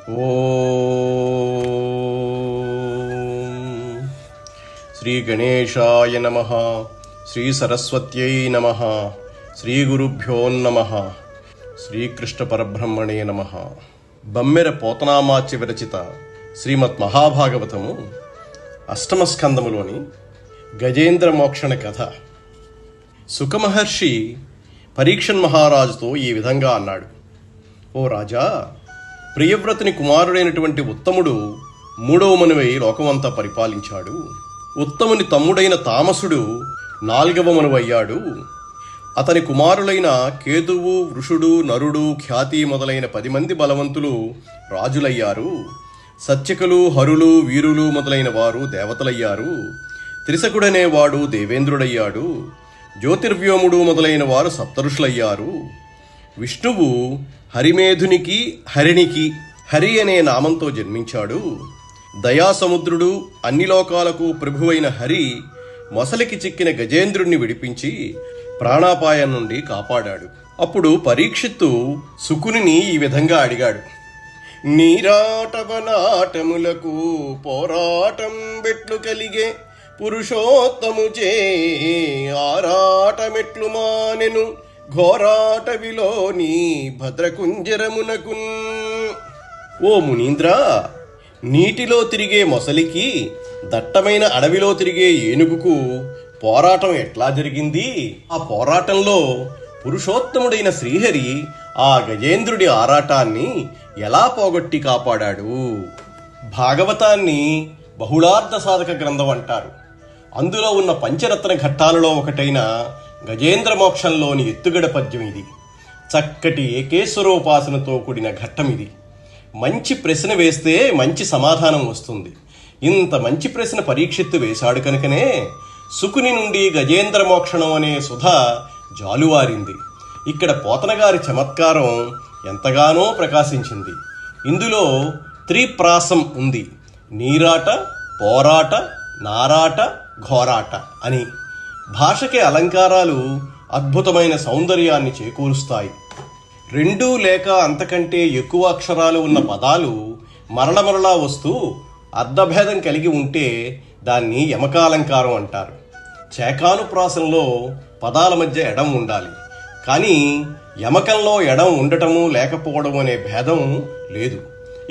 ఓం శ్రీ గణేశాయ నమః, శ్రీ సరస్వత్యై నమః, శ్రీ గురుభ్యో నమః, శ్రీకృష్ణ పరబ్రహ్మణే నమః. బమ్మెర పోతనామాచ్య విరచిత శ్రీమద్ మహాభాగవతము అష్టమ స్కందములోని గజేంద్ర మోక్షణ కథ. సుఖమహర్షి పరీక్షన్ మహారాజుతో ఈ విధంగా అన్నాడు: ఓ రాజా, ప్రియవ్రతుని కుమారుడైనటువంటి ఉత్తముడు మూడవ మనువై లోకమంతా పరిపాలించాడు. ఉత్తముని తమ్ముడైన తామసుడు నాల్గవ మనువయ్యాడు. అతని కుమారులైన కేతువు, వృషుడు, నరుడు, ఖ్యాతి మొదలైన 10 మంది బలవంతులు రాజులయ్యారు. సత్యకులు, హరులు, వీరులు మొదలైన వారు దేవతలయ్యారు. త్రిశకుడనేవాడు దేవేంద్రుడయ్యాడు. జ్యోతిర్వ్యోముడు మొదలైన వారు సప్తఋషులయ్యారు. విష్ణువు హరిమేధునికి, హరిణికి హరి అనే నామంతో జన్మించాడు. దయాసముద్రుడు, అన్ని లోకాలకు ప్రభువైన హరి మొసలికి చిక్కిన గజేంద్రుణ్ణి విడిపించి ప్రాణాపాయం నుండి కాపాడాడు. అప్పుడు పరీక్షిత్తు శుకుని ఈ విధంగా అడిగాడు: నీరాటవనాటములకు పోరాటం బెట్లు కలిగే పురుషోత్తముచే ఆరాటమెట్లు మానెను ఘోరాటవిలోని భద్రకుంజరమునకున్. ఓ మునీంద్ర, నీటిలో తిరిగే మొసలికి, దట్టమైన అడవిలో తిరిగే ఏనుగుకు పోరాటం ఎట్లా జరిగింది? ఆ పోరాటంలో పురుషోత్తముడైన శ్రీహరి ఆ గజేంద్రుడి ఆరాటాన్ని ఎలా పోగొట్టి కాపాడాడు? భాగవతాన్ని బహుళార్థ సాధక గ్రంథం అంటారు. అందులో ఉన్న పంచరత్న ఘట్టాలలో ఒకటైన గజేంద్ర మోక్షంలోని ఎత్తుగడ పద్యం ఇది. చక్కటి ఏకేశ్వరోపాసనతో కూడిన ఘట్టం ఇది. మంచి ప్రశ్న వేస్తే మంచి సమాధానం వస్తుంది. ఇంత మంచి ప్రశ్న పరీక్షిత్తు వేశాడు కనుకనే శుకుని నుండి గజేంద్ర మోక్షణం అనే సుధ జాలువారింది. ఇక్కడ పోతనగారి చమత్కారం ఎంతగానో ప్రకాశించింది. ఇందులో త్రిప్రాసం ఉంది: నీరాట, పోరాట, నారాట, ఘోరాట అని. భాషకి అలంకారాలు అద్భుతమైన సౌందర్యాన్ని చేకూరుస్తాయి. 2 లేక అంతకంటే ఎక్కువ అక్షరాలు ఉన్న పదాలు మరలా వస్తూ అర్థభేదం కలిగి ఉంటే దాన్ని యమకాలంకారం అంటారు. చేకానుప్రాసంలో పదాల మధ్య ఎడం ఉండాలి, కానీ యమకంలో ఎడం ఉండటము లేకపోవడం అనే భేదం లేదు.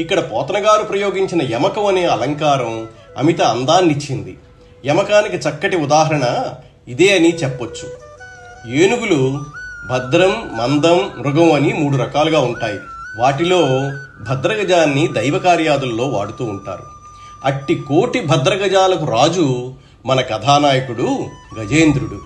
ఇక్కడ పోతనగారు ప్రయోగించిన యమకం అనే అలంకారం అమిత అందాన్నిచ్చింది. యమకానికి చక్కటి ఉదాహరణ ఇదే అని చెప్పొచ్చు. ఏనుగులు భద్రం, మందం, మృగం అని 3 రకాలుగా ఉంటాయి. వాటిలో భద్రగజాన్ని దైవ కార్యాదుల్లో వాడుతూ ఉంటారు. అట్టి కోటి భద్రగజాలకు రాజు మన కథానాయకుడు గజేంద్రుడు.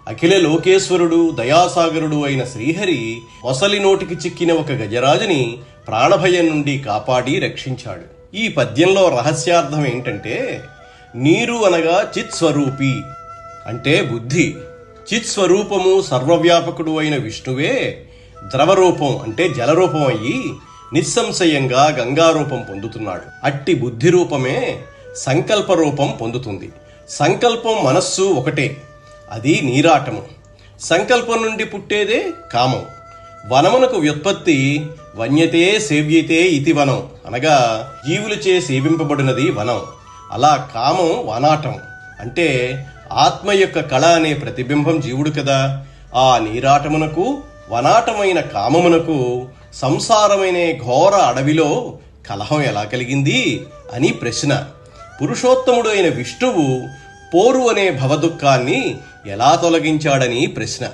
అఖిల లోకేశ్వరుడు, దయాసాగరుడు అయిన శ్రీహరి మొసలి నోటికి చిక్కిన ఒక గజరాజుని ప్రాణభయం నుండి కాపాడి రక్షించాడు. ఈ పద్యంలో రహస్యార్థం ఏంటంటే, నీరు అనగా చిత్స్వరూపి అంటే బుద్ధి. చిత్స్వరూపము సర్వవ్యాపకుడు అయిన విష్ణువే ద్రవరూపం అంటే జలరూపం అయ్యి నిస్సంశయంగా గంగారూపం పొందుతున్నాడు. అట్టి బుద్ధి రూపమే సంకల్ప రూపం పొందుతుంది. సంకల్పం, మనస్సు ఒకటే, అది నీరాటము. సంకల్పం నుండి పుట్టేదే కామం. వనమునకు వ్యుత్పత్తి వన్యతే సేవ్యతే ఇతి వనం అనగా జీవులచే సేవింపబడినది వనం. అలా కామం వనాటం అంటే ఆత్మ యొక్క కళ అనే ప్రతిబింబం జీవుడు కదా. ఆ నీరాటమునకు, వనాటమైన కామమునకు సంసారమైన ఘోర అడవిలో కలహం ఎలా కలిగింది అని ప్రశ్న. పురుషోత్తముడు అయిన విష్ణువు పోరు అనే భవదుఃఖాన్ని ఎలా తొలగించాడని ప్రశ్న.